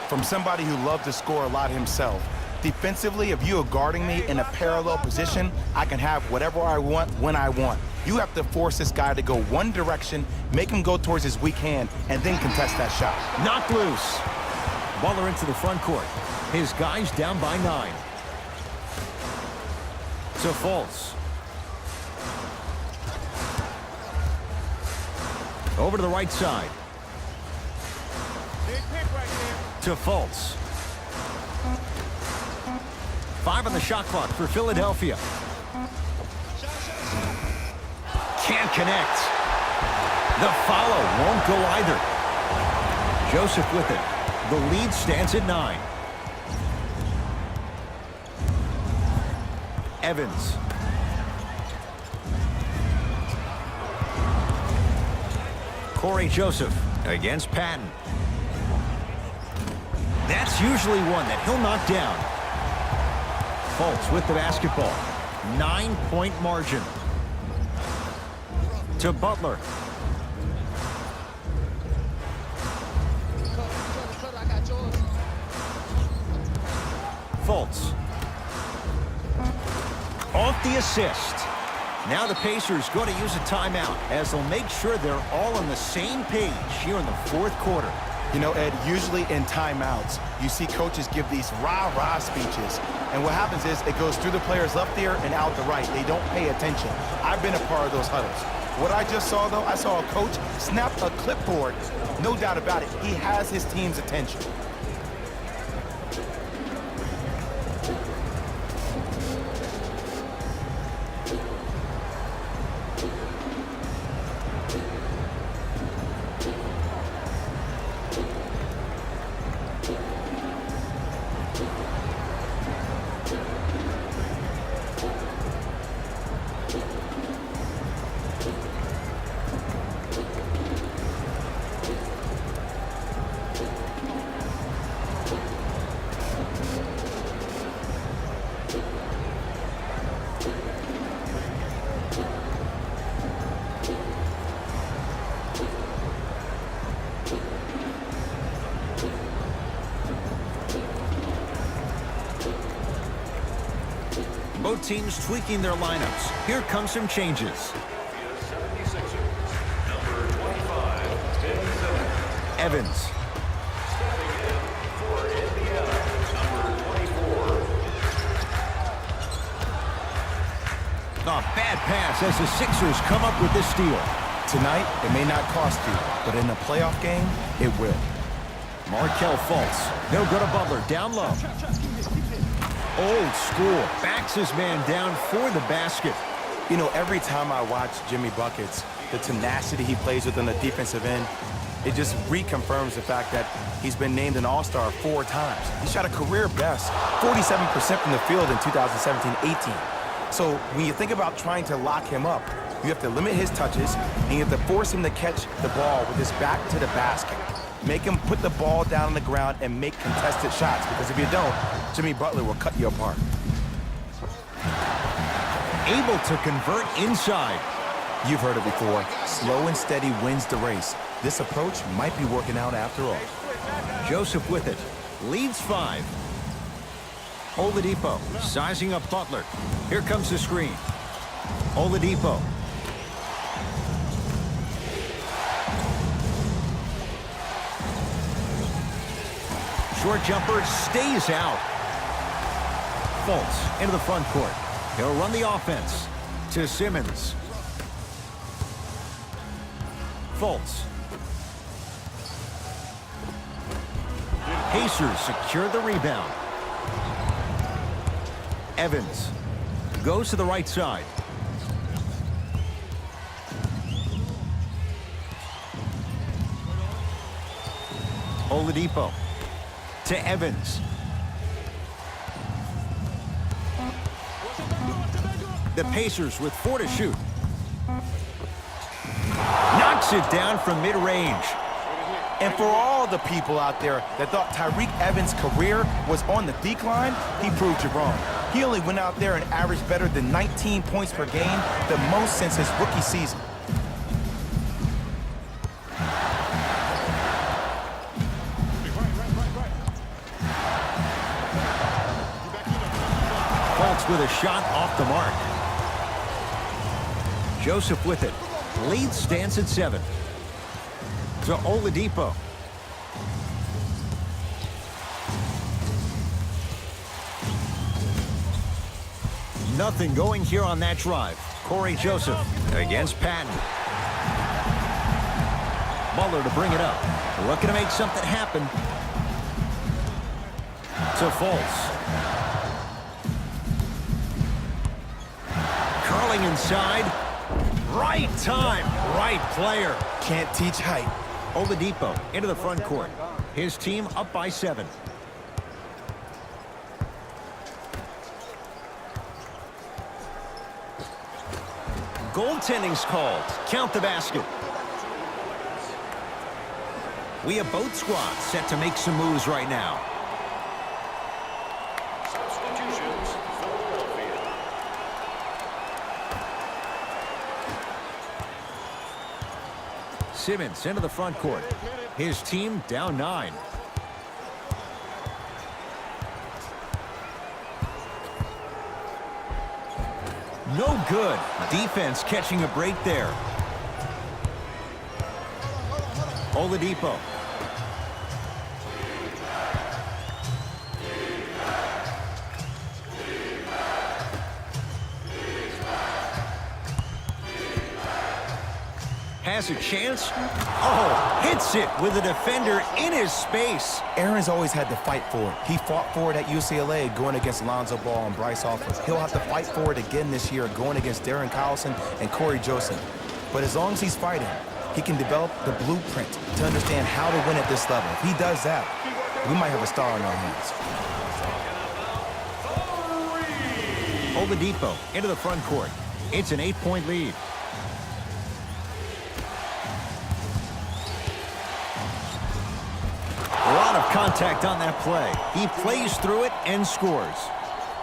From somebody who loved to score a lot himself. Defensively, if you are guarding me in a parallel position, I can have whatever I want when I want. You have to force this guy to go one direction, make him go towards his weak hand, and then contest that shot. Knocked loose. Butler into the front court. His guys down by 9. To Fultz. Over to the right side. Big pick right there. To Fultz. 5 on the shot clock for Philadelphia. Can't connect. The follow won't go either. Joseph with it. The lead stands at 9. Evans. Corey Joseph against Patton. That's usually one that he'll knock down. Fultz with the basketball. 9-point margin. To Butler. Fultz. Off the assist. Now the Pacers going to use a timeout as they'll make sure they're all on the same page here in the fourth quarter. You know, Ed, usually in timeouts, you see coaches give these rah-rah speeches. And what happens is it goes through the players left ear and out the right. They don't pay attention. I've been a part of those huddles. What I just saw, though, I saw a coach snap a clipboard. No doubt about it. He has his team's attention. Both teams tweaking their lineups. Here come some changes. 76ers, number 25, Tim Simmons. Evans. Stepping in for Indiana, number 24. A bad pass as the Sixers come up with this steal. Tonight, it may not cost you, but in a playoff game, it will. Markelle Fultz. They'll go to Butler down low. Old school. Backs his man down for the basket. You know, every time I watch Jimmy Buckets, the tenacity he plays with on the defensive end, it just reconfirms the fact that he's been named an All-Star 4 times. He shot a career best 47% from the field in 2017-18. So when you think about trying to lock him up, you have to limit his touches, and you have to force him to catch the ball with his back to the basket. Make him put the ball down on the ground and make contested shots, because if you don't, Jimmy Butler will cut you apart. Able to convert inside. You've heard it before. Slow and steady wins the race. This approach might be working out after all. Joseph with it. Leads 5. Oladipo sizing up Butler. Here comes the screen. Oladipo. Short jumper stays out. Fultz into the front court. He'll run the offense to Simmons. Fultz. Pacers secure the rebound. Evans goes to the right side. Oladipo to Evans. The Pacers with 4 to shoot. Knocks it down from mid-range. And for all the people out there that thought Tyreke Evans' career was on the decline, he proved you wrong. He only went out there and averaged better than 19 points per game, the most since his rookie season. Fultz with a shot off the mark. Joseph with it. Lead stands at 7. To Oladipo. Nothing going here on that drive. Corey Joseph against Patton. Butler to bring it up. Looking to make something happen. To Fultz. Curling inside. Right time, right player. Can't teach height. Oladipo into the front court. His team up by 7. Goaltending's called. Count the basket. We have both squads set to make some moves right now. Substitutions, Philadelphia. Simmons into the front court. His team down 9. No good. Defense catching a break there. Oladipo. Has a chance. Oh, hits it with a defender in his space. Aaron's always had to fight for it. He fought for it at UCLA going against Lonzo Ball and Bryce Harper. He'll have to fight for it again this year going against Darren Collison and Corey Joseph. But as long as he's fighting, he can develop the blueprint to understand how to win at this level. If he does that, we might have a star in our hands. Oladipo into the front court. It's an 8-point lead. A lot of contact on that play. He plays through it and scores.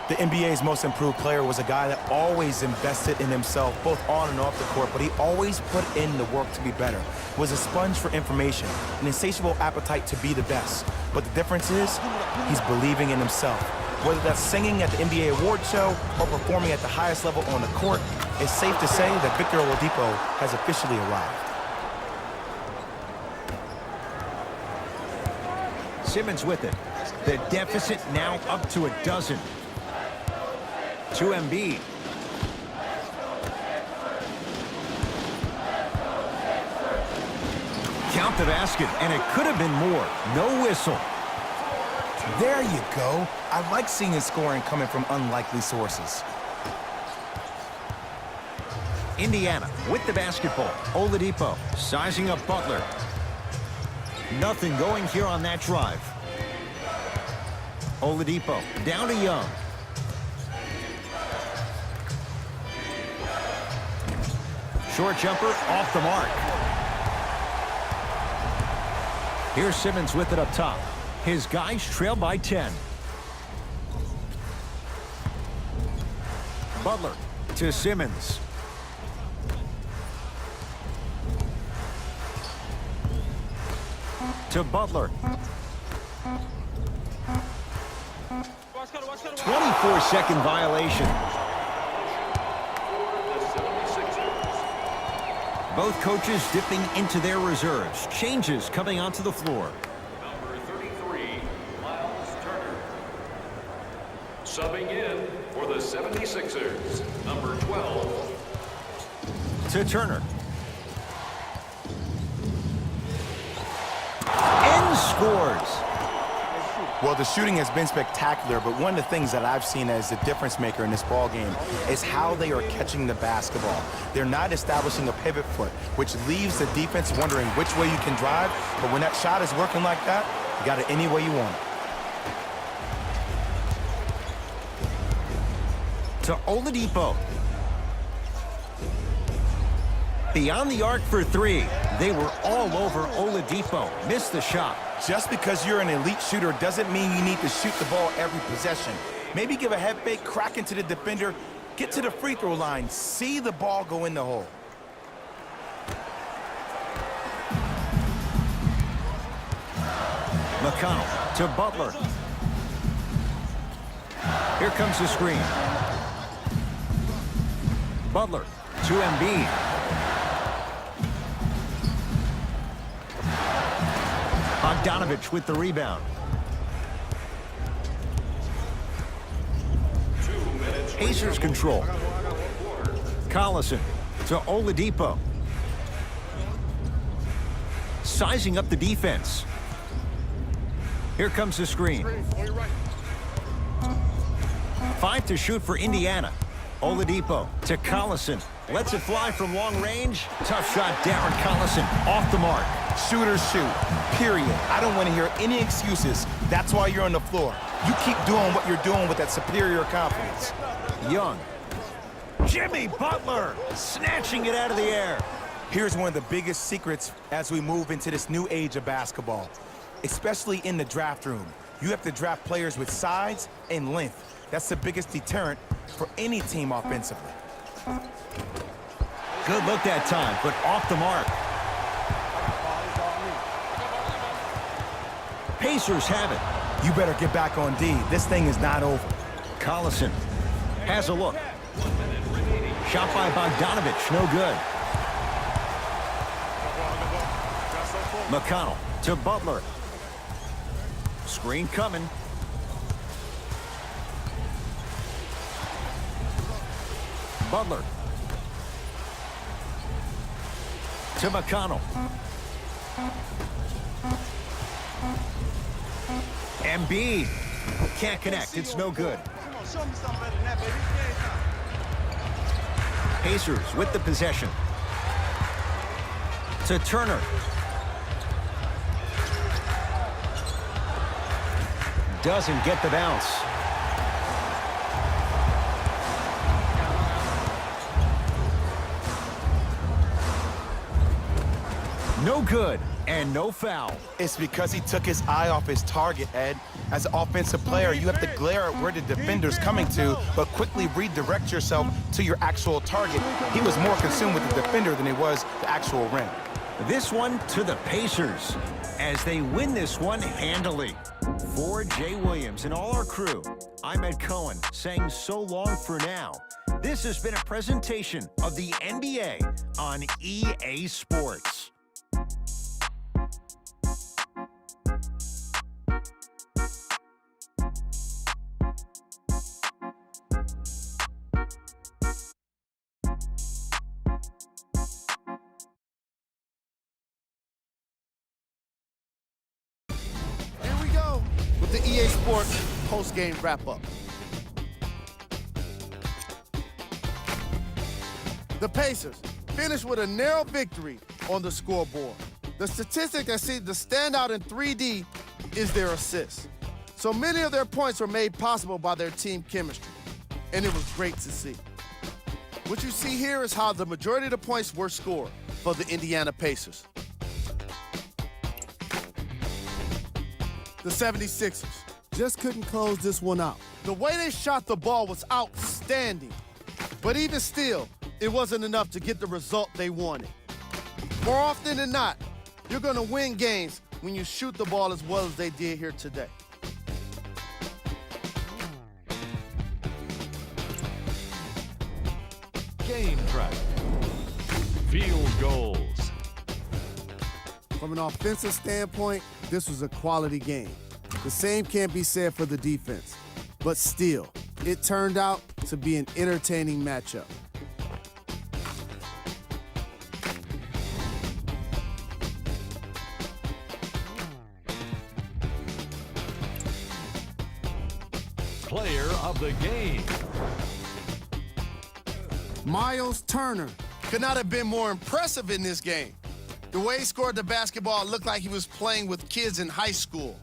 The NBA's most improved player was a guy that always invested in himself, both on and off the court, but he always put in the work to be better, was a sponge for information, an insatiable appetite to be the best. But the difference is, he's believing in himself. Whether that's singing at the NBA award show or performing at the highest level on the court, it's safe to say that Victor Oladipo has officially arrived. Simmons with it. The deficit now up to a dozen. To Embiid. Count the basket, and it could have been more. No whistle. There you go. I like seeing his scoring coming from unlikely sources. Indiana with the basketball. Oladipo sizing up Butler. Nothing going here on that drive. Oladipo down to Young. Short jumper off the mark. Here's Simmons with it up top. His guys trail by 10. Butler to Simmons. To Butler. 24-second violation. Both coaches dipping into their reserves. Changes coming onto the floor. Number 33, Miles Turner. Subbing in for the 76ers, number 12. To Turner. And scores. Well, the shooting has been spectacular, but one of the things that I've seen as the difference maker in this ball game is how they are catching the basketball. They're not establishing a pivot foot, which leaves the defense wondering which way you can drive, but when that shot is working like that, you got it any way you want it. To Oladipo. Beyond the arc for 3. They were all over Oladipo. Missed the shot. Just because you're an elite shooter doesn't mean you need to shoot the ball every possession. Maybe give a head fake, crack into the defender, get to the free throw line, see the ball go in the hole. McConnell to Butler. Here comes the screen. Butler to Embiid. Bogdanovich with the rebound. 2 minutes Pacers control. Collison to Oladipo. Sizing up the defense. Here comes the screen. 5 to shoot for Indiana. Oladipo to Collison. Lets it fly from long range. Tough shot, Darren Collison. Off the mark. Shooters shoot, period. I don't want to hear any excuses. That's why you're on the floor. You keep doing what you're doing with that superior confidence. Young. Jimmy Butler snatching it out of the air. Here's one of the biggest secrets as we move into this new age of basketball, especially in the draft room. You have to draft players with size and length. That's the biggest deterrent for any team offensively. Good look that time, but off the mark. Pacers have it. You better get back on D. This thing is not over. Collison has a look. Shot by Bogdanovich, no good. McConnell to Butler. Screen coming. Butler to McConnell. Embiid can't connect. It's no good. Pacers with the possession. To Turner. Doesn't get the bounce. No good, and no foul. It's because he took his eye off his target, Ed. As an offensive player, you have to glare at where the defender's coming to, but quickly redirect yourself to your actual target. He was more consumed with the defender than he was the actual rim. This one to the Pacers as they win this one handily. For Jay Williams and all our crew, I'm Ed Cohen saying so long for now. This has been a presentation of the NBA on EA Sports. With the EA Sports post-game wrap-up. The Pacers finished with a narrow victory on the scoreboard. The statistic that seems to stand out in 3D is their assists. So many of their points were made possible by their team chemistry, and it was great to see. What you see here is how the majority of the points were scored for the Indiana Pacers. The 76ers just couldn't close this one out. The way they shot the ball was outstanding, but even still, it wasn't enough to get the result they wanted. More often than not, you're gonna win games when you shoot the ball as well as they did here today. Game track. Field goals. From an offensive standpoint, this was a quality game. The same can't be said for the defense, but still, it turned out to be an entertaining matchup. Player of the game. Miles Turner could not have been more impressive in this game. The way he scored the basketball looked like he was playing with kids in high school.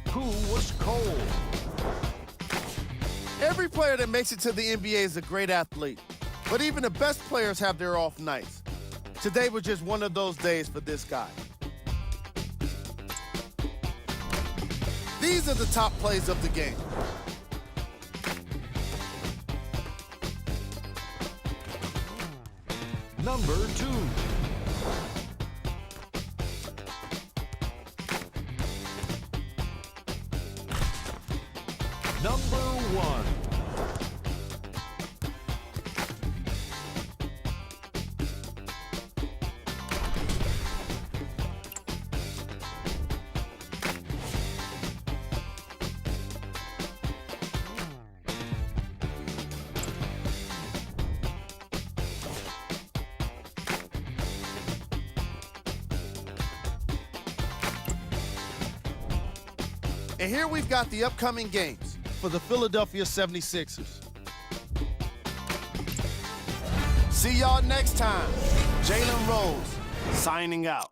Who was cold? Every player that makes it to the NBA is a great athlete, but even the best players have their off nights. Today was just one of those days for this guy. These are the top plays of the game. Number 2. Number 1. And here we've got the upcoming games for the Philadelphia 76ers. See y'all next time. Jalen Rose signing out.